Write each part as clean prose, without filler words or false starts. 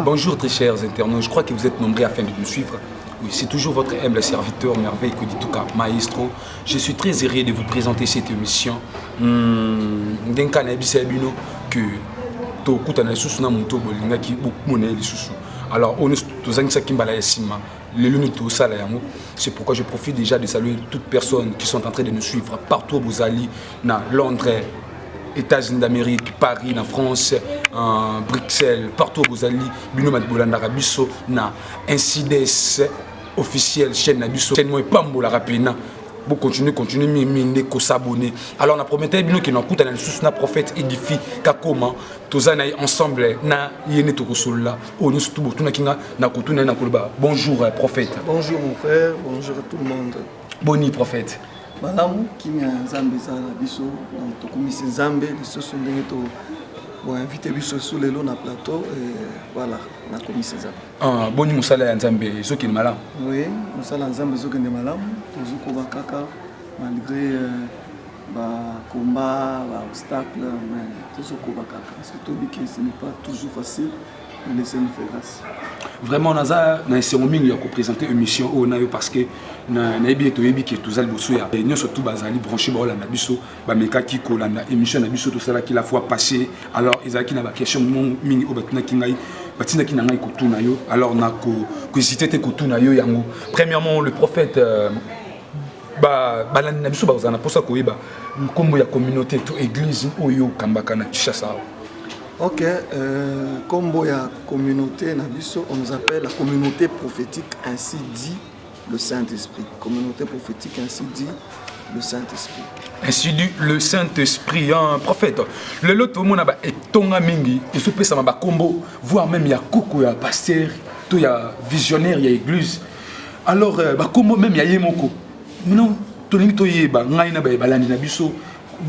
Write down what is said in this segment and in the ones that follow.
Bonjour très chers internautes, je crois que vous êtes nombreux afin de nous suivre. Oui, c'est toujours votre humble serviteur Merveille Kodituka Maestro. Je suis très heureux de vous présenter cette émission. Alors, c'est pourquoi je profite déjà de saluer toutes personnes qui sont en train de nous suivre partout où vous allez, dans Londres, États-Unis d'Amérique, Paris, en France, Bruxelles, partout où vous allez, Binomat Bolandarabiso, na Incides officiel, chaîne Nabiso, chaîne moi Pambola Rapina. Pour continuer, mine, s'abonner. Alors, on a promis que nous avons un prophète édifié, comment tous ensemble, na yene to là. Oh, nous sommes bonjour, prophète. Bonjour, mon frère. Bonjour à tout le monde. Boni, prophète. Madame, qui m'a Zambé, Biso, donc, comme c'est Zambé, les choses sont bon, invité Biso sur le long na plateau, et voilà, on a commis ces Zambé. Ah, boni, Moussala Zambé, ce qui est malin. Oui, Moussala Zambé, ce qui est malin. Toujours Kaka, malgré combat, obstacle, mais toujours Kaka. Parce que tout dit que ce n'est pas toujours facile, mais laissez-nous faire grâce. Vraiment, on a présenté une mission parce que nous avons tous les nous surtout branché émission tout ça qui la fois passée. Alors, ils ont une question alors on a premièrement le prophète communauté église ok, comme la communauté, on nous appelle la communauté prophétique, ainsi dit le Saint-Esprit. Communauté prophétique, ainsi dit le Saint-Esprit. Ainsi dit le Saint-Esprit, un prophète. Le lot tout le monde est tonga mingi, et ce ça m'a combo, voire même il y a coucou, il y a pasteur, il y a visionnaire, il y a église. Alors, comment même il y a yemoko. Non, tout le monde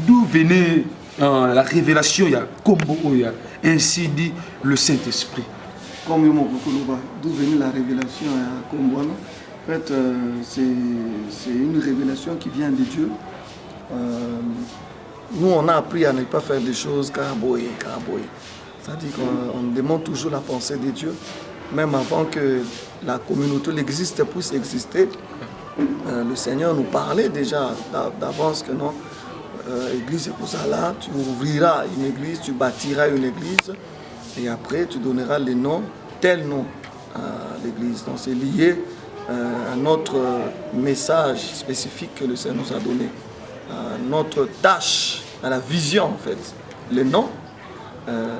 d'où venait la révélation, il y a combo, il y a ainsi dit le Saint-Esprit. Comme d'où venait la révélation à Combo. En fait, c'est une révélation qui vient de Dieu. Nous, on a appris à ne pas faire des choses caraboye. C'est-à-dire qu'on demande toujours la pensée de Dieu, même avant que la communauté, l'existe puisse exister. Le Seigneur nous parlait déjà d'avance que non. Église et pour ça là, tu ouvriras une église, tu bâtiras une église et après tu donneras le nom, tel nom à l'église. Donc c'est lié à notre message spécifique que le Seigneur nous a donné, à notre tâche, à la vision en fait. Le nom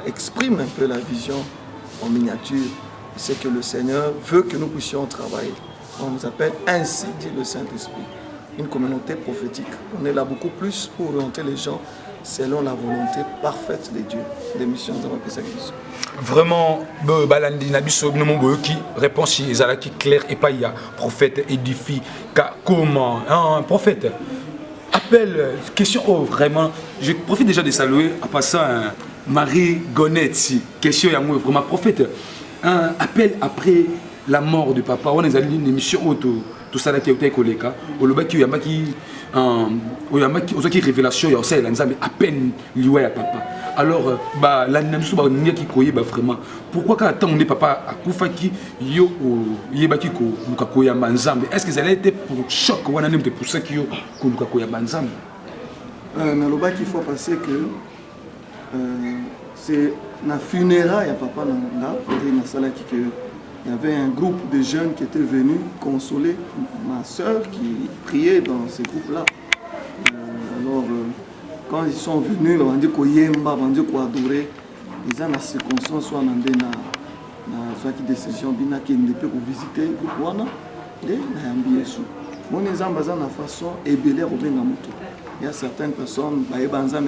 exprime un peu la vision en miniature. C'est que le Seigneur veut que nous puissions travailler. On nous appelle ainsi dit le Saint-Esprit. Une communauté prophétique. On est là beaucoup plus pour orienter les gens selon la volonté parfaite de Dieu. Des missions de vraiment, qui répond si Ezalaki clair et pas il y a prophète édifie comment un prophète appelle question vraiment je profite déjà de saluer en passant Marie Gonetti question vraiment prophète un appel après la mort du papa on est allé une émission auto tout ça là qui est collègue au lobaki il y a qui révélation il y a aussi à peine lié à papa alors l'annonce qui koye vraiment pourquoi quand on dit papa a kufaki yo yebaki ko lukakoya manzambe est-ce que ça a été pour choc ou même pour ça qui yo ko lukakoya manzambe na lobaki il faut passer que c'est na funérailles à papa là na sala qui que il y avait un groupe de jeunes qui étaient venus consoler ma soeur qui priait dans ce groupe-là. Alors, quand ils sont venus, on dit qu'on yemba, on dit qu'on adorait. Ils ont la circonstance, soit on a une décision, bien qu'ils ne peuvent pas visiter le groupe. Et on a sous. Mon exemple, c'est la façon ébélée au Bengamoto. Il y a certaines personnes, qui sont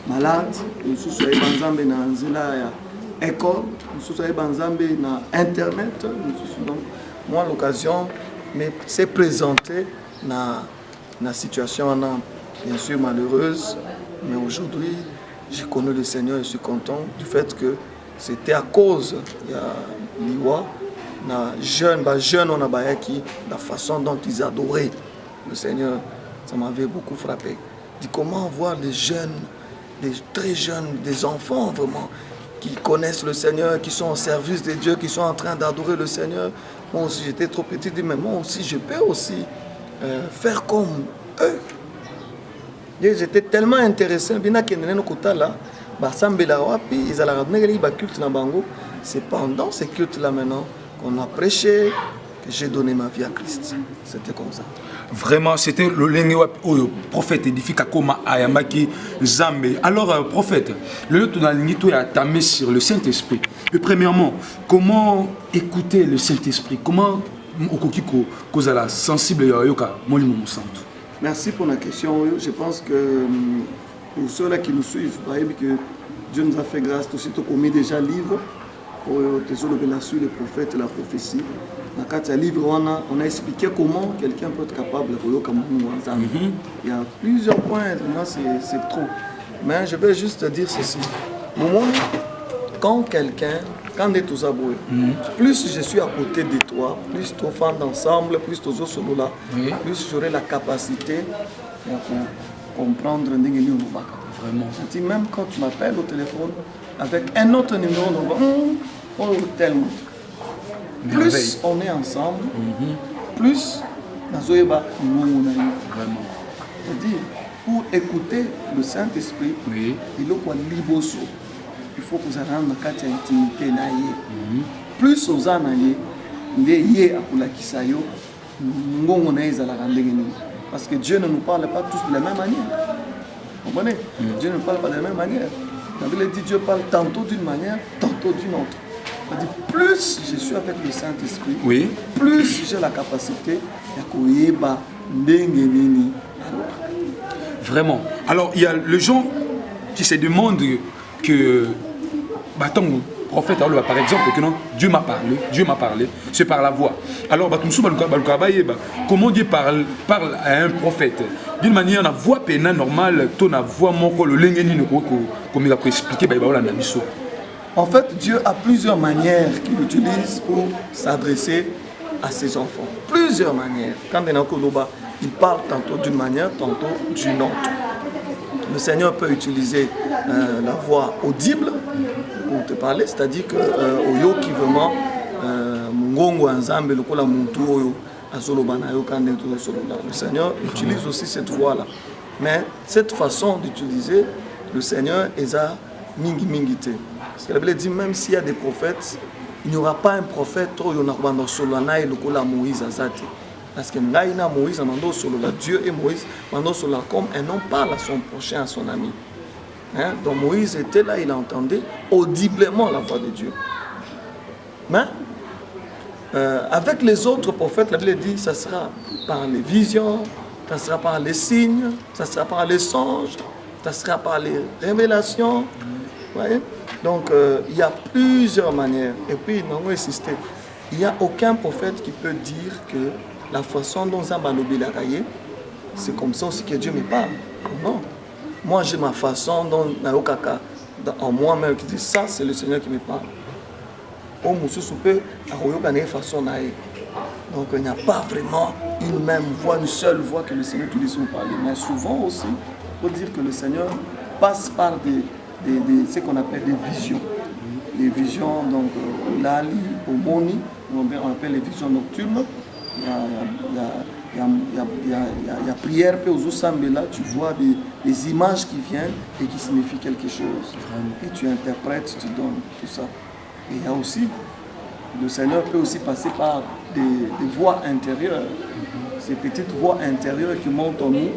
malades, ils sont malades. École, nous sommes dans internet. Donc, moi, l'occasion, mais c'est présenté dans la situation bien sûr malheureuse, mais aujourd'hui, j'ai connu le Seigneur et je suis content du fait que c'était à cause de l'Iwa, jeune on a qui la façon dont ils adoraient le Seigneur, ça m'avait beaucoup frappé. Dit comment voir les jeunes, des très jeunes, des enfants vraiment, qui connaissent le Seigneur, qui sont au service de Dieu, qui sont en train d'adorer le Seigneur. Moi aussi, j'étais trop petit, mais moi aussi, je peux aussi faire comme eux. J'étais tellement intéressé. C'est pendant ces cultes-là maintenant qu'on a prêché, que j'ai donné ma vie à Christ. C'était comme ça. Vraiment, c'était le prophète édifique Kakoma Ayamaki Zambé. Alors, prophète, le lieu de a tamé sur le Saint-Esprit. Et premièrement, comment écouter le Saint-Esprit? Comment Okokiko Kozala sensible Yoka Molimo Santo? Merci pour la question. Je pense que pour ceux-là qui nous suivent, que Dieu nous a fait grâce, tout de suite, on a déjà livre pour sur les prophètes et la prophétie. Dans le livre, on a expliqué comment quelqu'un peut être capable de faire comme nous. Il y a plusieurs points, c'est trop. Mais je vais juste te dire ceci. Quand on est tous aboués, plus je suis à côté de toi, plus tu fais ensemble, plus tu es solo là, plus j'aurai la capacité de comprendre vraiment. Même quand tu m'appelles au téléphone, avec un autre numéro, on va tellement. Plus on est ensemble, plus vraiment. C'est-à-dire, pour écouter le Saint-Esprit, il faut que vous ayez une intimité. Plus vous avez parce que Dieu ne nous parle pas tous de la même manière. Vous comprenez? Dieu ne parle pas de la même manière. La Bible dit Dieu parle tantôt d'une manière, tantôt d'une autre. C'est-à-dire, plus je suis avec le Saint-Esprit, plus j'ai la capacité de vraiment. Alors, il y a les gens qui se demandent que, prophète, par exemple, que non, Dieu m'a parlé, c'est par la voix. Alors, comment Dieu parle à un prophète? D'une manière, la voix pénale normale, la voix le comme il a expliqué, en fait, Dieu a plusieurs manières qu'il utilise pour s'adresser à ses enfants. Plusieurs manières. Quand il parle tantôt d'une manière, tantôt d'une autre. Le Seigneur peut utiliser la voix audible pour te parler, c'est-à-dire que Oyo qui vraiment le Seigneur utilise aussi cette voix-là. Mais cette façon d'utiliser, le Seigneur est à mingi-mingité. Parce que la Bible dit, même s'il y a des prophètes, il n'y aura pas un prophète qui a Moïse. Parce que Moïse, Dieu et Moïse, comme un homme parle à son prochain, à son ami. Donc Moïse était là, il entendait audiblement la voix de Dieu. Mais avec les autres prophètes, la Bible dit, ça sera par les visions, ça sera par les signes, ça sera par les songes, ça sera par les révélations. Voyez? Donc il y a plusieurs manières. Et puis, non, insister. Il n'y a aucun prophète qui peut dire que la façon dont Zambalobi l'a raillé, c'est comme ça aussi que Dieu me parle. Non. Moi, j'ai ma façon dont en moi-même qui dit ça, c'est le Seigneur qui me parle. Donc il n'y a pas vraiment une même voix, une seule voix que le Seigneur utilise pour parler. Mais souvent aussi, il faut dire que le Seigneur passe par ce qu'on appelle des visions. Les visions, donc, l'ali, omoni, on appelle les visions nocturnes. Il y a prière, là, tu vois des images qui viennent et qui signifient quelque chose. Et tu interprètes, tu donnes tout ça. Et il y a aussi, le Seigneur peut aussi passer par des voix intérieures. Ces petites voix intérieures qui montent en nous,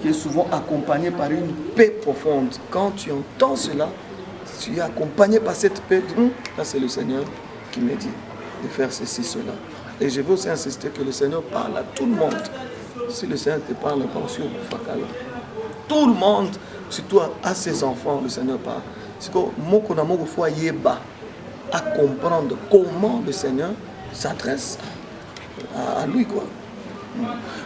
qui est souvent accompagnée par une paix profonde. Quand tu entends cela, tu es accompagné par cette paix. Là, c'est le Seigneur qui me dit de faire ceci, cela. Et je veux aussi insister que le Seigneur parle à tout le monde. Si le Seigneur te parle, pense au Fakala. Tout le monde, surtout à ses enfants, le Seigneur parle. C'est que il faut à comprendre comment le Seigneur s'adresse à lui, quoi.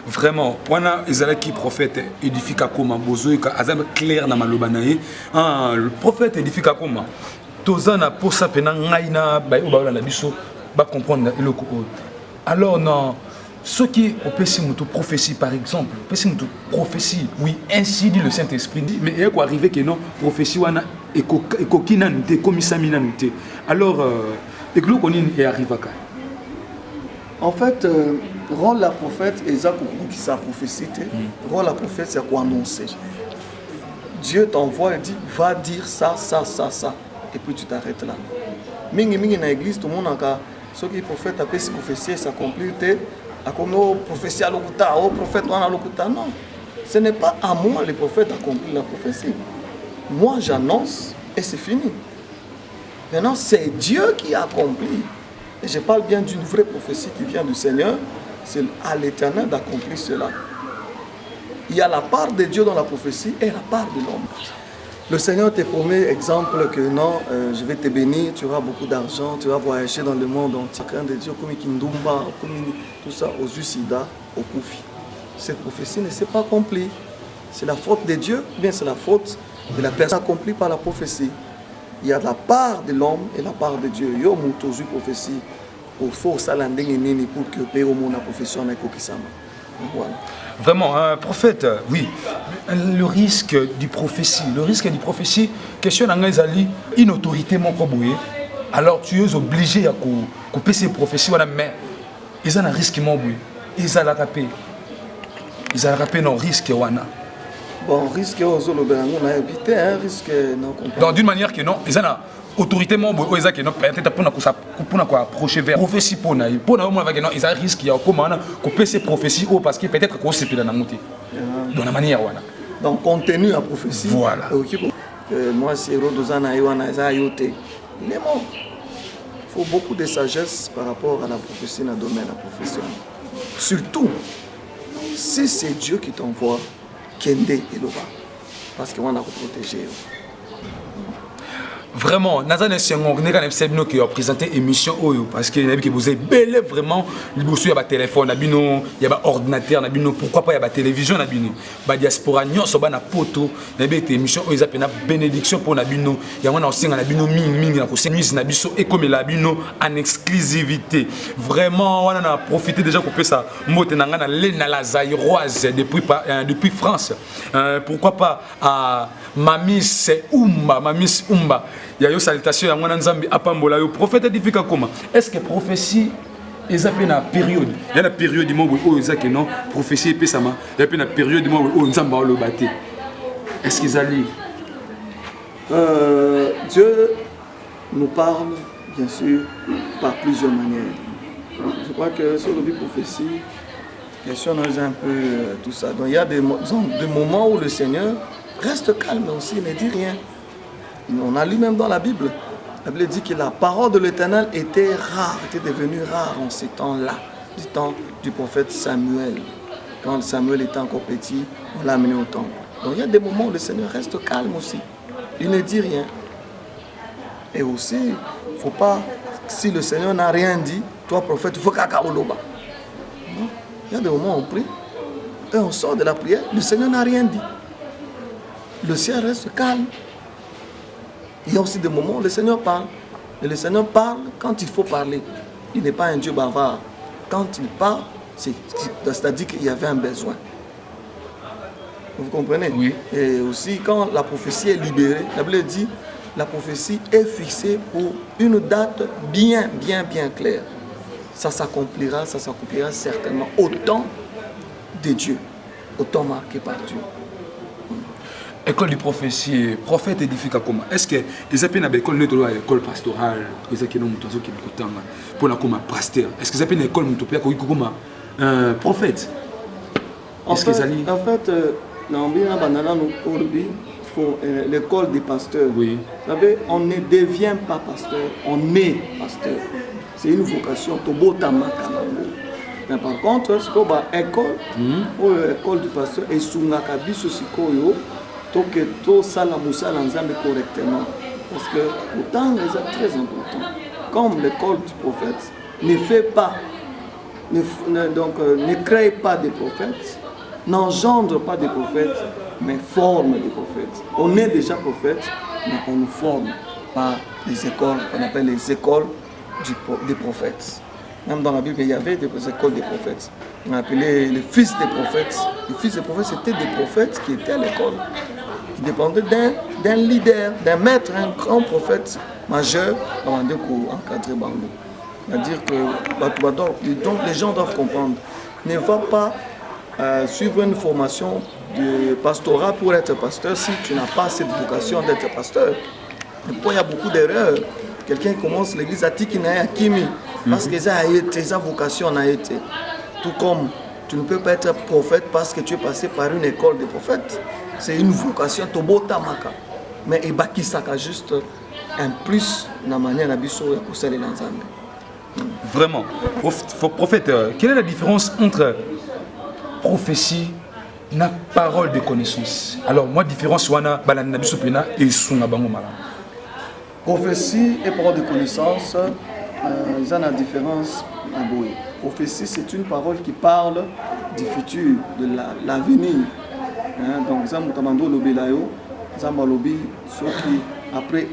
Vraiment, wana ezalaki prophète édifika koma bozoika azam clair na maloba na ye. Le prophète édifika koma tozana posa pena ngaina ba oba na biso ba comprendre eloko. Alors non, ce qui opesi mutu prophétie par exemple, opesi mutu prophétie, oui, ainsi dit le Saint-Esprit dit, mais il est arrivé que non prophétie wana ekokina nte komisamina nte. Alors eklo konini est arrivé ka. En fait, rôle la prophète et ça qui sa prophétie, rôle la prophète c'est quoi annoncer. Dieu t'envoie et dit va dire ça, ça, ça, ça, et puis tu t'arrêtes là. Mingi mingi na église tout le monde a ce qui prophète appelle si prophétie s'accomplit à comme prophétie à l'okuta, au prophète on a l'okuta. Non, ce n'est pas à moi le prophète d'accomplir la prophétie. Moi j'annonce et c'est fini. Maintenant c'est Dieu qui accomplit. Et je parle bien d'une vraie prophétie qui vient du Seigneur. C'est à l'Éternel d'accomplir cela. Il y a la part de Dieu dans la prophétie et la part de l'homme. Le Seigneur te promet, exemple, que non, je vais te bénir, tu auras beaucoup d'argent, tu vas voyager dans le monde entier. Crainte de Dieu, comme Kindumba, comme tout ça, aux Usida, au Koufi. Cette prophétie ne s'est pas accomplie. C'est la faute de Dieu, ou bien c'est la faute de la personne accomplie par la prophétie. Il y a la part de l'homme et la part de Dieu. Yo mutozu prophétie pour force à l'andengeni pour que péro mon profession avec Okisama. Voilà. Vraiment, un prophète, oui. Le risque du prophétie, question d'angazali, une autorité mon proboué. Alors tu es obligé à couper ces prophéties, mais ils ont un risque mon boué. Ils ont la rapé. Ils ont la rapé non risque wana. Bon, risque on a évité un risque non. Donc d'une manière que non, ils ont la autorité membre ou ils ont peut-être pour approcher vers prophétie pour na au moins que non ils ont risque ya comment couper ces prophéties ou parce que peut-être qu'on s'est pile na monter. Dans la manière voilà. Donc contenu à prophétie. Voilà. Moi c'est Rodozana Iwana za yoté. Il est mort. Il faut beaucoup de sagesse par rapport à la prophétie dans le domaine de la profession. Surtout si c'est Dieu qui t'envoie Kende et Loba. Parce qu'on a protégé. Vraiment, Nazan Senghor, qui a présenté l'émission parce qu'il y a que vous avez bel vraiment, il y a un téléphone, il y a un ordinateur, pourquoi pas il y a une télévision, il y a une diaspora, il y a une poto, il y a une émission, il y a une bénédiction pour nous, il y a une en exclusivité. Vraiment, on a profité déjà pour ça. Depuis France. Pourquoi pas à Mamis Umba. Il y a une salutation à mon Nzambi Apambola. Le prophète édifika comment? Est-ce que prophétie est une période? Il y a une période du moment où il y a une prophétie et il y a une période du moment où Nzamba le batté. Est-ce qu'ils allaient? Dieu nous parle, bien sûr, par plusieurs manières. Je crois que sur le but prophétie, question un peu tout ça. Donc il y a des moments où le Seigneur reste calme aussi, ne dit rien. On a lu même dans la Bible. La Bible dit que la parole de l'Éternel était rare, était devenue rare en ces temps-là, du temps du prophète Samuel. Quand Samuel était encore petit, on l'a amené au temple. Donc il y a des moments où le Seigneur reste calme aussi. Il ne dit rien. Et aussi, il ne faut pas, si le Seigneur n'a rien dit, toi prophète, il faut kakaoloba. Il y a des moments où on prie et on sort de la prière, le Seigneur n'a rien dit. Le ciel reste calme. Il y a aussi des moments où le Seigneur parle. Et le Seigneur parle quand il faut parler. Il n'est pas un Dieu bavard. Quand il parle, c'est-à-dire qu'il y avait un besoin. Vous comprenez? Oui. Et aussi, quand la prophétie est libérée, la Bible dit la prophétie est fixée pour une date bien claire. Ça s'accomplira certainement au temps de Dieu, au temps marqué par Dieu. École de prophétie, prophète édifie comment? Est-ce que les appels à l'école neutre, l'école pastorale, les appels pour la comme pasteur? Est-ce que les appels à l'école mutopia comme prophète? En fait, l'école des pasteurs, oui. Vous savez, on ne devient pas pasteur, on est pasteur. C'est une vocation. Mais par contre, ce qu'on a école du pasteur et sous la cabine sikoyo. Que tout ça la moussa l'ensemble correctement parce que le temps est très important comme l'école du prophète ne fait pas ne crée pas des prophètes, n'engendre pas des prophètes, mais forme des prophètes. On est déjà prophète, mais on nous forme par les écoles, qu'on appelle les écoles des prophètes. Même dans la Bible, il y avait des écoles des prophètes. On appelait les fils des prophètes. Les fils des prophètes, c'était des prophètes qui étaient à l'école, qui dépendaient d'un leader, d'un maître, un grand prophète majeur, avant de encadrer Bango. C'est-à-dire que donc les gens doivent comprendre. Ne va pas suivre une formation de pastorat pour être pasteur si tu n'as pas cette vocation d'être pasteur. Et pourquoi il y a beaucoup d'erreurs? Quelqu'un commence l'église à Tikina, à Kimi, parce que ça a été, sa vocation a été. Tout comme tu ne peux pas être prophète parce que tu es passé par une école de prophètes. C'est une vocation, Tobota Maka. Mais il baki saka juste un plus dans la manière d'habiter pour celle de l'ensemble. Vraiment, prophète, quelle est la différence entre prophétie et parole de connaissance? Alors, moi, différence, c'est et son prophétie et parole de connaissance, ils ont la différence à Boé. Prophétie, c'est une parole qui parle du futur, de l'avenir. Donc, Zamoutamando Lobelayo, Zambalobi, ceux qui, après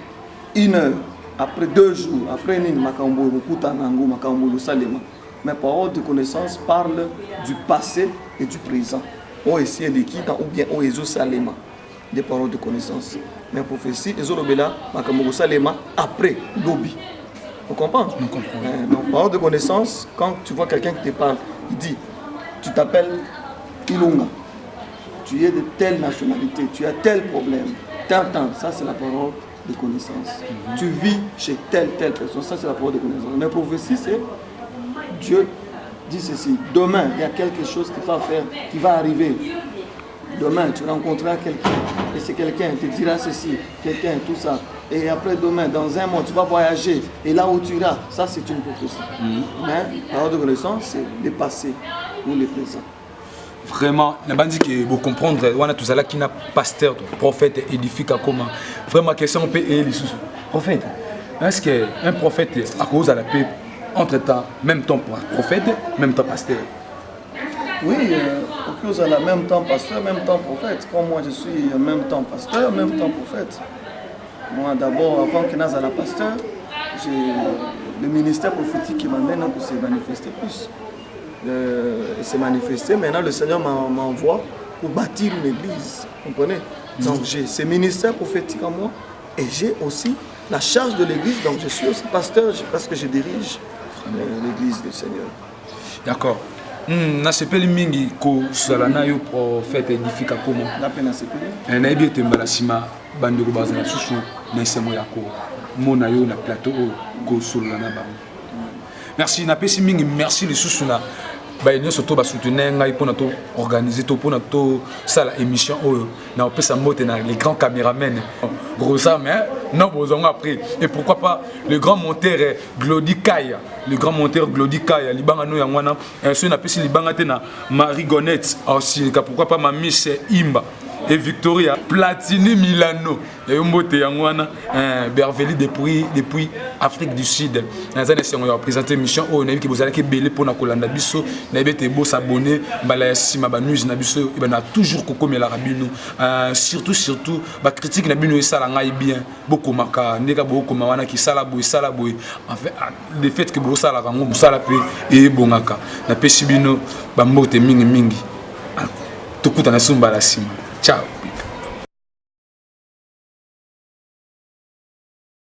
1 heure, après 2 jours, après une Makambo, Kutanango, Makambo, Salema. Mais parole de connaissance parle du passé et du présent. On essaie de qui ou bien on est Salema. Des paroles de connaissance. Mais prophétie, les autres Makambo, Salema, après Lobi. Vous comprenez? Nous comprenons. Donc, parole de connaissance, quand tu vois quelqu'un qui te parle, il dit, tu t'appelles Ilunga, tu es de telle nationalité, tu as tel problème, t'entends, ça c'est la parole de connaissance. Tu vis chez telle personne, ça c'est la parole de connaissance. Mais prophétie, c'est Dieu dit ceci, demain il y a quelque chose qui va arriver. Demain tu rencontreras quelqu'un et c'est quelqu'un te dira ceci, quelqu'un, tout ça. Et après demain, dans un mois, tu vas voyager et là où tu iras, ça c'est une prophétie. Mais la parole de connaissance, c'est le passé ou le présent. Vraiment, la bande qui vous comprendre, on a tout ça là qui n'a pasteur, prophète, édifique comment. Vraiment, question on peut et les sous. Prophète, est-ce qu'un prophète à cause de la paix, entre-temps, même temps prophète, même temps pasteur? Oui, à cause de la même temps pasteur, même temps prophète. Comme moi je suis en même temps pasteur, même temps prophète. Moi d'abord, avant que je sois la pasteur, j'ai le ministère prophétique qui m'amène pour se manifester plus. Se manifester. Maintenant, le Seigneur m'envoie pour bâtir une église. Vous comprenez? Donc, j'ai ce ministère prophétique en moi et j'ai aussi la charge de l'église. Donc, je suis aussi pasteur parce que je dirige l'église du Seigneur. D'accord. Na sepeli mingi ko salana yo prophète édifique comment? Na pena sepeli. Na ebi tembala sima bande ko bazana susu na semo yako. Mona yo na plateau ko solana ba. Merci na pesi mingi merci les susu na ba eno soto ba soutenir ngai pona to organiser to pona to sala émission oyo na pesa mote na les grands caméramens Rosa mais non besoin après et pourquoi pas le grand monteur Glody Kaya, le grand monteur Glody Kaya libanga no yangwana ceux na pesi libanga te na Marie Gonette aussi pourquoi pas ma Miss Imba et Victoria Platini Milano et Mbote Yangwana Berveli depuis Afrique du Sud. Nous avons présenté mission où on a vu que vous allez belé pour na kolanda biso na bete bo s'abonner bala sima ba news na biso et ben a toujours kokomela la rabino surtout ba critique na bino esala ngai bien beaucoup maka ndeka beaucoup mawana ki sala boy en fait le fait que bo sala rango musala pe et bongaka na pesi bino ba mbote mingi tukuta na sumba la sima. Ciao.